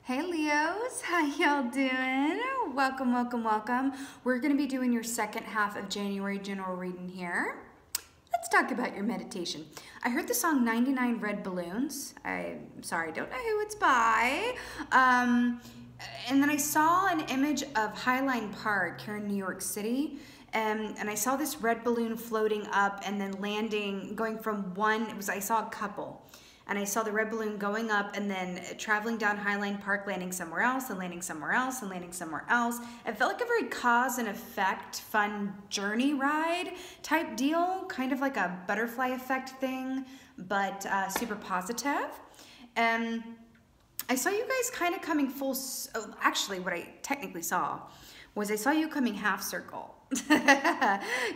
Hey Leos, how y'all doing? Welcome, welcome, welcome. We're going to be doing your second half of January general reading here. Let's talk about your meditation. I heard the song 99 Red Balloons. I'm sorry, I don't know who it's by. And then I saw an image of Highline Park here in New York City. And I saw this red balloon floating up and then landing, going from I saw a couple. And I saw the red balloon going up and then traveling down Highline Park, landing somewhere else and landing somewhere else and landing somewhere else. It felt like a very cause and effect, fun journey ride type deal, kind of like a butterfly effect thing, but super positive. And I saw you guys kind of coming actually what I technically saw was I saw you coming half circle.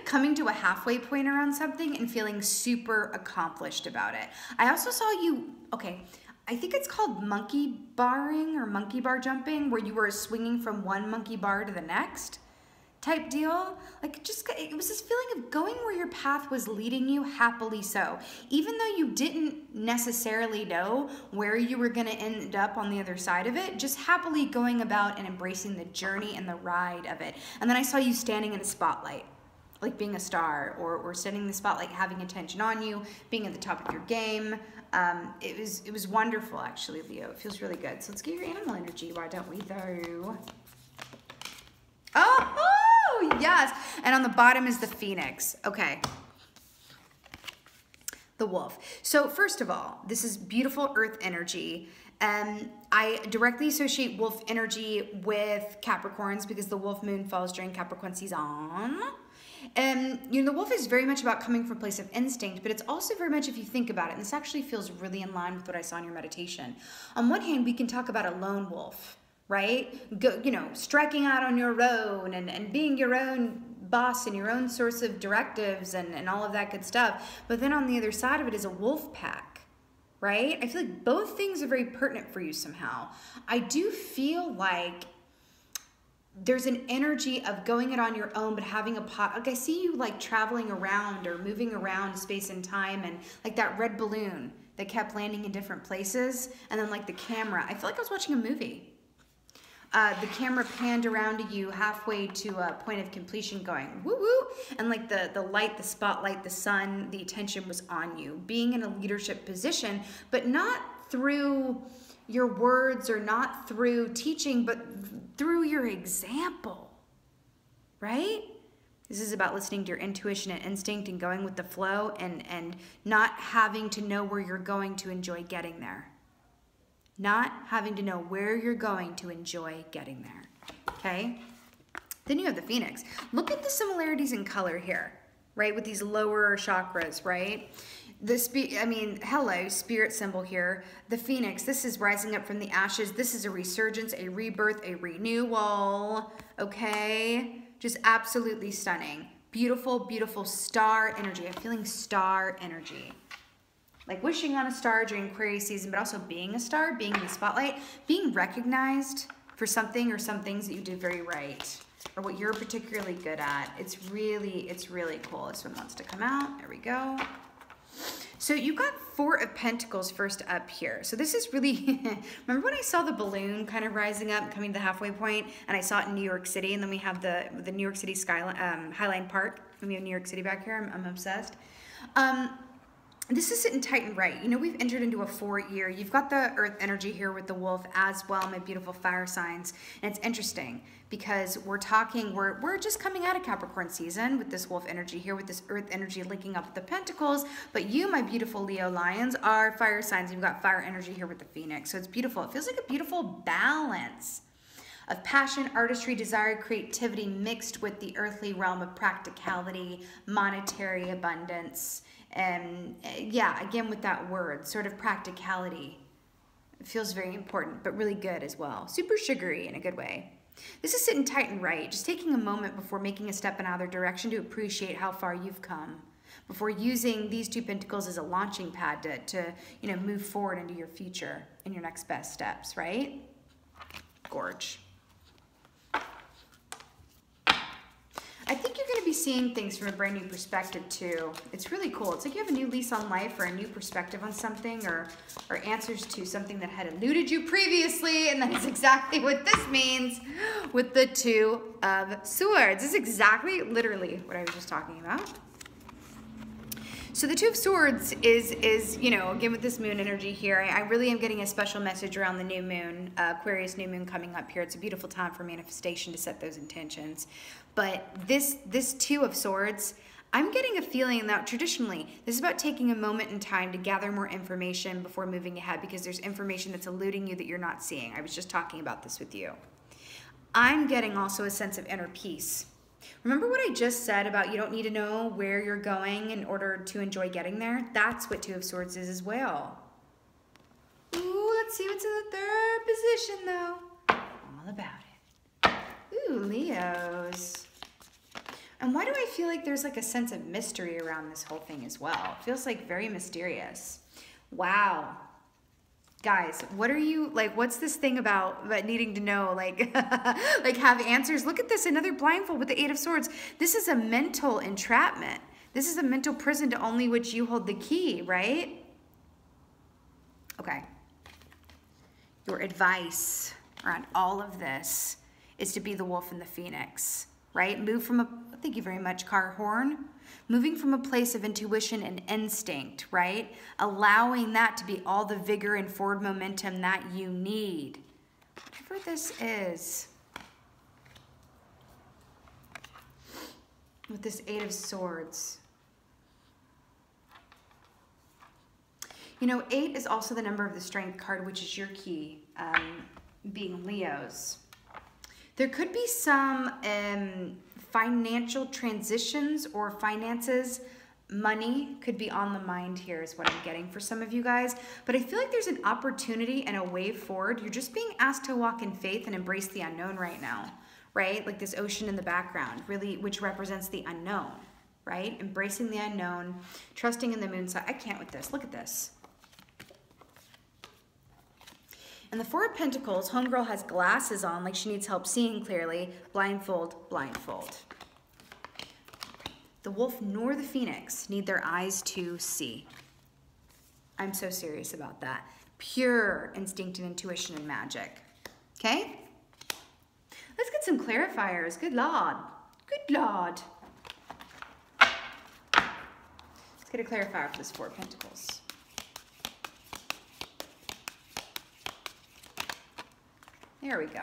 Coming to a halfway point around something and feeling super accomplished about it. I also saw you, I think it's called monkey barring or monkey bar jumping, where you were swinging from one monkey bar to the next type deal. It was this feeling of going where your path was leading you, happily so. Even though you didn't necessarily know where you were gonna end up on the other side of it, just happily going about and embracing the journey and the ride of it. And then I saw you standing in a spotlight, like being a star, or standing in the spotlight, having attention on you, being at the top of your game. It was wonderful, actually, Leo. It feels really good. So let's get your animal energy, why don't we, though? Oh, yes. And on the bottom is the phoenix. Okay. The wolf. So first of all, this is beautiful earth energy. I directly associate wolf energy with Capricorns because the wolf moon falls during Capricorn season. And the wolf is very much about coming from a place of instinct, but it's also very much, if you think about it, and this actually feels really in line with what I saw in your meditation. On one hand, we can talk about a lone wolf, right? Striking out on your own and being your own boss and your own source of directives and all of that good stuff. But then on the other side of it is a wolf pack, right? I feel like both things are very pertinent for you somehow. I do feel like there's an energy of going it on your own, but having I see you like traveling around or moving around space and time, and like that red balloon that kept landing in different places. And then like the camera, I feel like I was watching a movie. The camera panned around to you halfway to a point of completion going, woo woo. And like the light, the spotlight, the sun, the attention was on you. Being in a leadership position, but not through your words or not through teaching, but through your example, right? This is about listening to your intuition and instinct and going with the flow and not having to know where you're going to enjoy getting there. Not having to know where you're going to enjoy getting there, okay? Then you have the phoenix. Look at the similarities in color here, right? With these lower chakras, right? Hello, spirit symbol here. The phoenix, this is rising up from the ashes. This is a resurgence, a rebirth, a renewal, okay? Just absolutely stunning. Beautiful, beautiful star energy. I'm feeling star energy. Like wishing on a star during Aquarius season, but also being a star, being in the spotlight, being recognized for something or some things that you did very right, or what you're particularly good at. It's really cool. This one wants to come out. There we go. So you got Four of Pentacles first up here. So this is really, remember when I saw the balloon kind of rising up, coming to the halfway point, and I saw it in New York City, and then we have the New York City skyline, Highline Park, and we have New York City back here. I'm obsessed. This is sitting tight and right. We've entered into a 4-year. You've got the earth energy here with the wolf as well, my beautiful fire signs. And it's interesting because we're just coming out of Capricorn season with this wolf energy here, with this earth energy linking up with the pentacles. But you, my beautiful Leo lions, are fire signs. You've got fire energy here with the phoenix. So it's beautiful. It feels like a beautiful balance of passion, artistry, desire, creativity mixed with the earthly realm of practicality, monetary abundance. And yeah, again with that word, sort of practicality. It feels very important, but really good as well. Super sugary in a good way. This is sitting tight and right, just taking a moment before making a step in either direction to appreciate how far you've come, before using these two pentacles as a launching pad to move forward into your future and your next best steps, right? Gorge. I think you're going to be seeing things from a brand new perspective too. It's really cool. It's like you have a new lease on life or a new perspective on something or answers to something that had eluded you previously, and that's exactly what this means with the Two of Swords. This is exactly, literally what I was just talking about. So the Two of Swords is you know, again with this moon energy here, I really am getting a special message around the new moon, Aquarius new moon coming up here. It's a beautiful time for manifestation to set those intentions. But this Two of Swords, I'm getting a feeling that traditionally, this is about taking a moment in time to gather more information before moving ahead, because there's information that's eluding you that you're not seeing. I was just talking about this with you. I'm getting also a sense of inner peace. Remember what I just said about you don't need to know where you're going in order to enjoy getting there? That's what Two of Swords is as well. Ooh, let's see what's in the third position though. All about it. Ooh, Leos. And why do I feel like there's like a sense of mystery around this whole thing as well? It feels like very mysterious. Wow. Guys, what are you, like, what's this thing about needing to know, like, like have answers? Look at this, another blindfold with the Eight of Swords. This is a mental entrapment. This is a mental prison to only which you hold the key, right? Okay. Your advice around all of this is to be the wolf and the phoenix, right? Move from a, thank you very much, Car Horn. Moving from a place of intuition and instinct, right? Allowing that to be all the vigor and forward momentum that you need. Whatever this is. With this Eight of Swords. You know, 8 is also the number of the Strength card, which is your key, being Leos. There could be some financial transitions or finances, money could be on the mind here is what I'm getting for some of you guys. But I feel like there's an opportunity and a way forward. You're just being asked to walk in faith and embrace the unknown right now, right? Like this ocean in the background, really, which represents the unknown, right? Embracing the unknown, trusting in the moon side. I can't with this. Look at this. And the Four of Pentacles, homegirl has glasses on, like she needs help seeing clearly. Blindfold, blindfold. The wolf nor the phoenix need their eyes to see. I'm so serious about that. Pure instinct and intuition and magic. Okay? Let's get some clarifiers. Good Lord. Good Lord. Let's get a clarifier for this Four of Pentacles. There we go.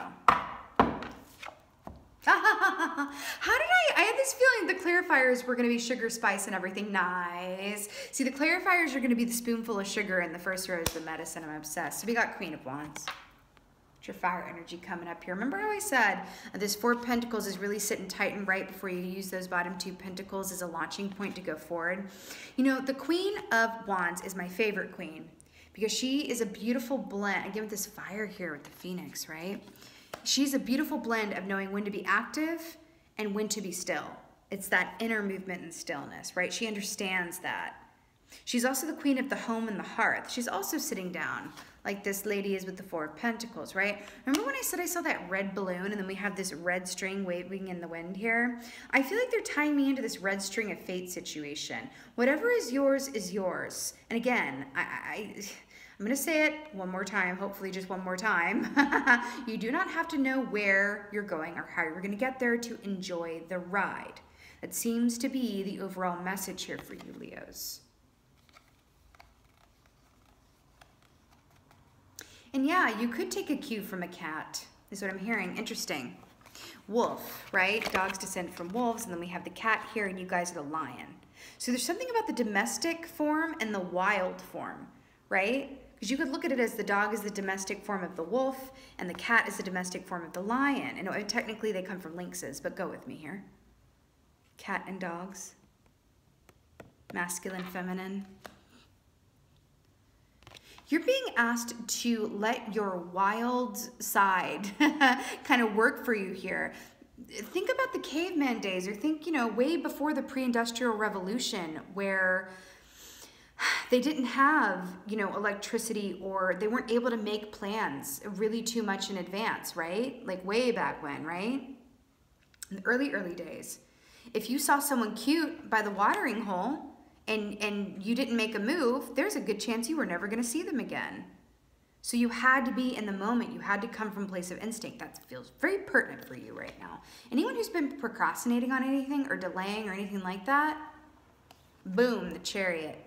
How did I had this feeling the clarifiers were going to be sugar, spice, and everything. Nice. See, the clarifiers are going to be the spoonful of sugar, and the first row is the medicine. I'm obsessed. So we got Queen of Wands. It's your fire energy coming up here. Remember how I said this Four of Pentacles is really sitting tight and right before you use those bottom two pentacles as a launching point to go forward? You know, the Queen of Wands is my favorite queen, because she is a beautiful blend. Again, with this fire here with the Phoenix, right? She's a beautiful blend of knowing when to be active and when to be still. It's that inner movement and stillness, right? She understands that. She's also the queen of the home and the hearth. She's also sitting down like this lady is with the Four of Pentacles, right? Remember when I said I saw that red balloon and then we have this red string waving in the wind here? I feel like they're tying me into this red string of fate situation. Whatever is yours is yours. And again, I'm going to say it one more time, hopefully just one more time. You do not have to know where you're going or how you're going to get there to enjoy the ride. That seems to be the overall message here for you, Leos. And yeah, you could take a cue from a cat, is what I'm hearing. Interesting. Wolf, right? Dogs descend from wolves, and then we have the cat here, and you guys are the lion. So there's something about the domestic form and the wild form, right? Because you could look at it as the dog is the domestic form of the wolf, and the cat is the domestic form of the lion. And technically they come from lynxes, but go with me here. Cat and dogs. Masculine, feminine. You're being asked to let your wild side kind of work for you here. Think about the caveman days, or think, you know, way before the pre-industrial revolution, where they didn't have, you know, electricity, or they weren't able to make plans really too much in advance, right? Like way back when, right? In the early days. if you saw someone cute by the watering hole and you didn't make a move, there's a good chance you were never going to see them again. So you had to be in the moment. You had to come from a place of instinct. That feels very pertinent for you right now. Anyone who's been procrastinating on anything or delaying or anything like that, boom, the Chariot.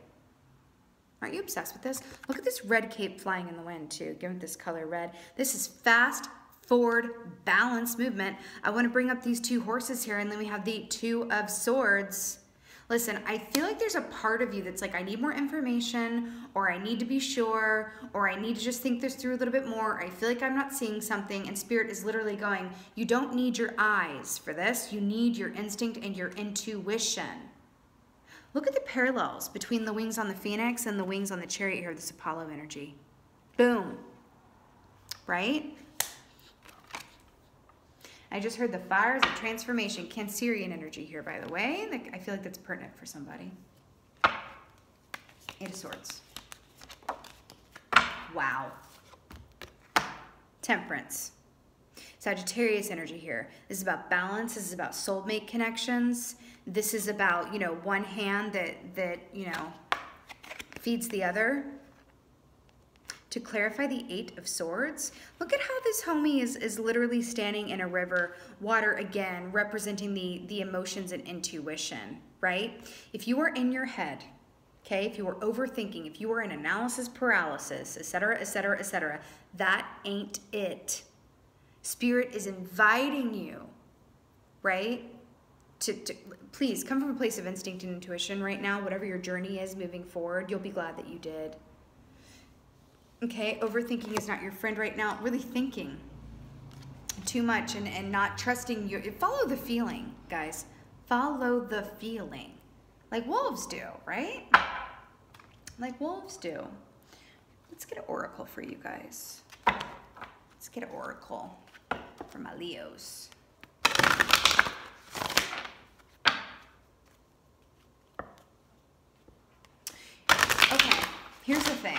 Aren't you obsessed with this? Look at this red cape flying in the wind too. Give it this color red. This is fast, forward, balanced movement. I want to bring up these two horses here, and then we have the Two of Swords. Listen, I feel like there's a part of you that's like, I need more information, or I need to be sure, or I need to just think this through a little bit more. I feel like I'm not seeing something, and Spirit is literally going, you don't need your eyes for this. You need your instinct and your intuition. Look at the parallels between the wings on the Phoenix and the wings on the Chariot here, this Apollo energy. Boom. Right? I just heard the fires of transformation. Cancerian energy here, by the way. I feel like that's pertinent for somebody. Eight of Swords. Wow. Temperance. Sagittarius energy here. This is about balance. This is about soulmate connections. This is about, you know, one hand that you know, feeds the other. To clarify the Eight of Swords, look at how this homie is literally standing in a river, water again, representing the emotions and intuition, right? If you are in your head, okay, if you are overthinking, if you are in analysis paralysis, etc., etc., etc., that ain't it. Spirit is inviting you, right? To please come from a place of instinct and intuition right now. Whatever your journey is moving forward, you'll be glad that you did. Okay, overthinking is not your friend right now. Really thinking too much and not trusting your, follow the feeling, guys. Follow the feeling. Like wolves do, right? Like wolves do. Let's get an oracle for you guys. Let's get an oracle for my Leos. Okay, here's the thing.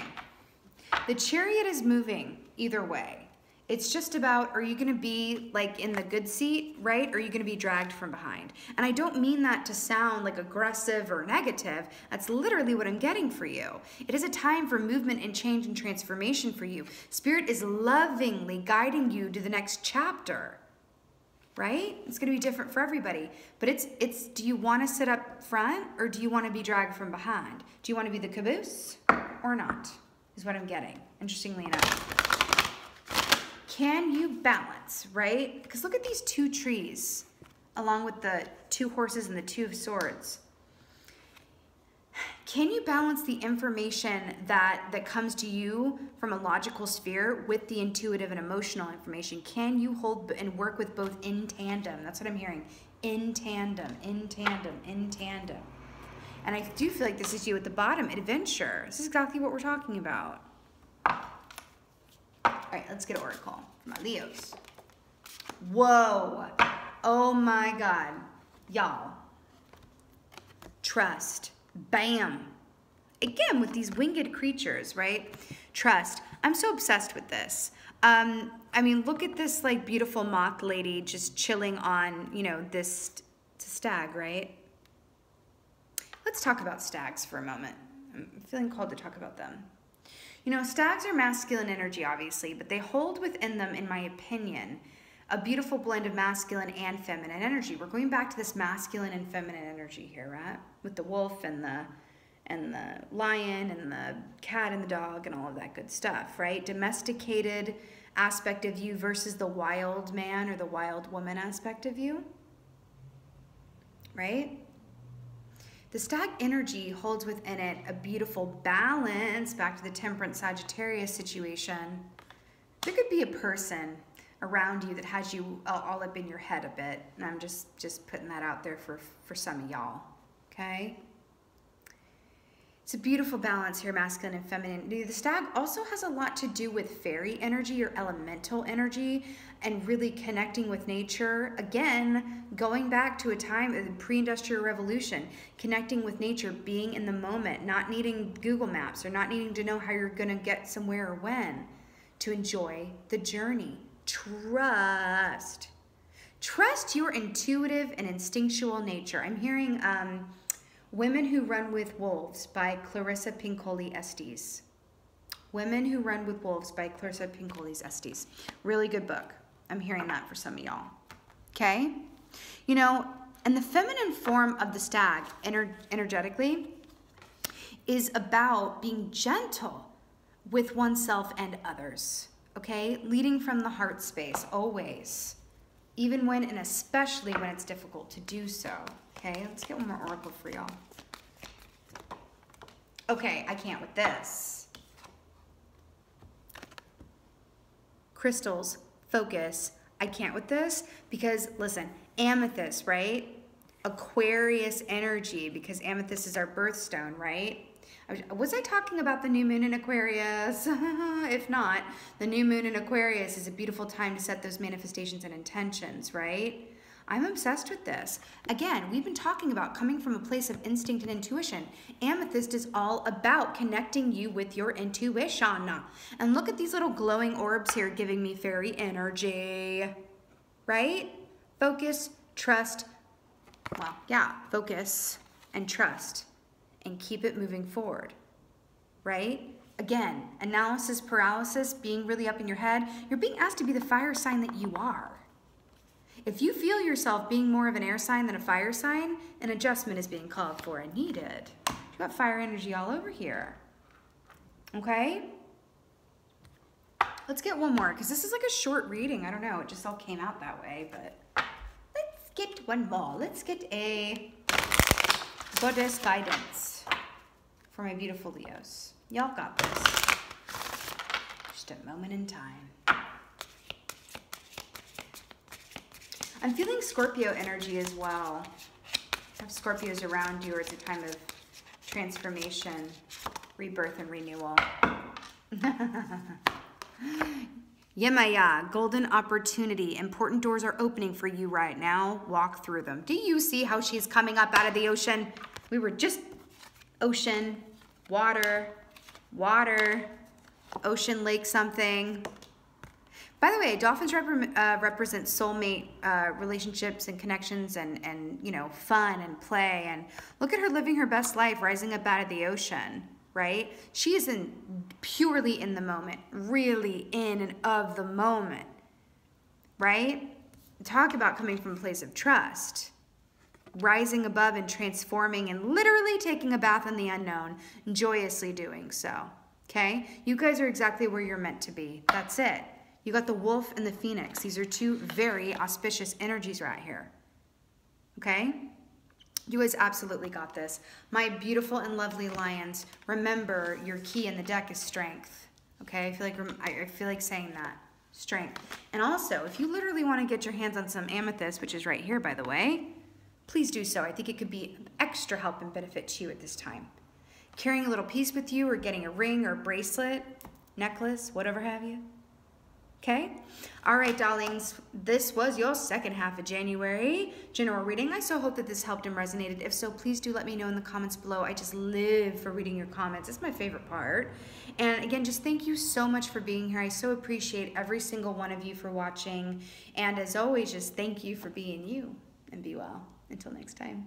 The Chariot is moving either way. It's just about, are you going to be like in the good seat, right? Or are you going to be dragged from behind? And I don't mean that to sound like aggressive or negative. That's literally what I'm getting for you. It is a time for movement and change and transformation for you. Spirit is lovingly guiding you to the next chapter, right? It's going to be different for everybody. But it's do you want to sit up front or do you want to be dragged from behind? Do you want to be the caboose or not? Is what I'm getting, interestingly enough. Can you balance, right? Because look at these two trees, along with the two horses and the Two of Swords. Can you balance the information that comes to you from a logical sphere with the intuitive and emotional information? Can you hold and work with both in tandem? That's what I'm hearing. In tandem, in tandem, in tandem. And I do feel like this is you at the bottom, adventure. This is exactly what we're talking about. All right, let's get an oracle for my Leos. Whoa. Oh my God. Y'all. Trust. Bam. Again, with these winged creatures, right? Trust. I'm so obsessed with this. I mean, look at this like beautiful moth lady just chilling on, you know, this stag, right? Let's talk about stags for a moment. I'm feeling called to talk about them. You know, stags are masculine energy, obviously, but they hold within them, in my opinion, a beautiful blend of masculine and feminine energy. We're going back to this masculine and feminine energy here, right? With the wolf and the lion and the cat and the dog and all of that good stuff, right? Domesticated aspect of you versus the wild man or the wild woman aspect of you, right? The stag energy holds within it a beautiful balance, back to the Temperance Sagittarius situation. There could be a person around you that has you all up in your head a bit, and I'm just putting that out there for some of y'all, okay? It's a beautiful balance here, masculine and feminine. The stag also has a lot to do with fairy energy or elemental energy and really connecting with nature. Again, going back to a time of the pre-industrial revolution, connecting with nature, being in the moment, not needing Google Maps or not needing to know how you're gonna get somewhere or when, to enjoy the journey. Trust. Trust your intuitive and instinctual nature. I'm hearing Women Who Run with Wolves by Clarissa Pinkola Estes. Women Who Run with Wolves by Clarissa Pinkola Estes. Really good book. I'm hearing that for some of y'all. Okay? You know, and the feminine form of the stag, energetically, is about being gentle with oneself and others. Okay? Leading from the heart space, always. Even when and especially when it's difficult to do so. Okay, let's get one more oracle for y'all. Okay, I can't with this. Crystals, focus. I can't with this because, listen, amethyst, right? Aquarius energy, because amethyst is our birthstone, right? Was I talking about the new moon in Aquarius? If not, the new moon in Aquarius is a beautiful time to set those manifestations and intentions, right? I'm obsessed with this. Again, we've been talking about coming from a place of instinct and intuition. Amethyst is all about connecting you with your intuition. And look at these little glowing orbs here giving me fairy energy, right? Focus, trust, well, yeah, focus and trust. And keep it moving forward, right? Again, analysis paralysis, being really up in your head. You're being asked to be the fire sign that you are. If you feel yourself being more of an air sign than a fire sign, an adjustment is being called for and needed. You got fire energy all over here, okay? Let's get one more, because this is like a short reading. I don't know, it just all came out that way, but let's get one more. Let's get a Goddess guidance for my beautiful Leos. Y'all got this. Just a moment in time. I'm feeling Scorpio energy as well. Have Scorpios around you, or it's a time of transformation, rebirth, and renewal. Yemaya, golden opportunity. Important doors are opening for you right now. Walk through them. Do you see how she's coming up out of the ocean? We were just ocean, water, water, ocean, lake, something. By the way, dolphins represent soulmate relationships and connections and you know, fun and play. And look at her living her best life, rising up out of the ocean, right? She is purely in the moment, really in and of the moment, right? Talk about coming from a place of trust, rising above and transforming and literally taking a bath in the unknown, joyously doing so, okay? You guys are exactly where you're meant to be. That's it. You got the wolf and the phoenix. These are two very auspicious energies right here, okay? You guys absolutely got this. My beautiful and lovely lions, remember your key in the deck is strength, okay? I feel like saying that, strength. And also, if you literally want to get your hands on some amethyst, which is right here, by the way, please do so. I think it could be extra help and benefit to you at this time. Carrying a little piece with you or getting a ring or bracelet, necklace, whatever have you. Okay? All right, darlings. This was your second half of January general reading. I so hope that this helped and resonated. If so, please do let me know in the comments below. I just live for reading your comments. It's my favorite part. And again, just thank you so much for being here. I so appreciate every single one of you for watching. And as always, just thank you for being you. And be well. Until next time.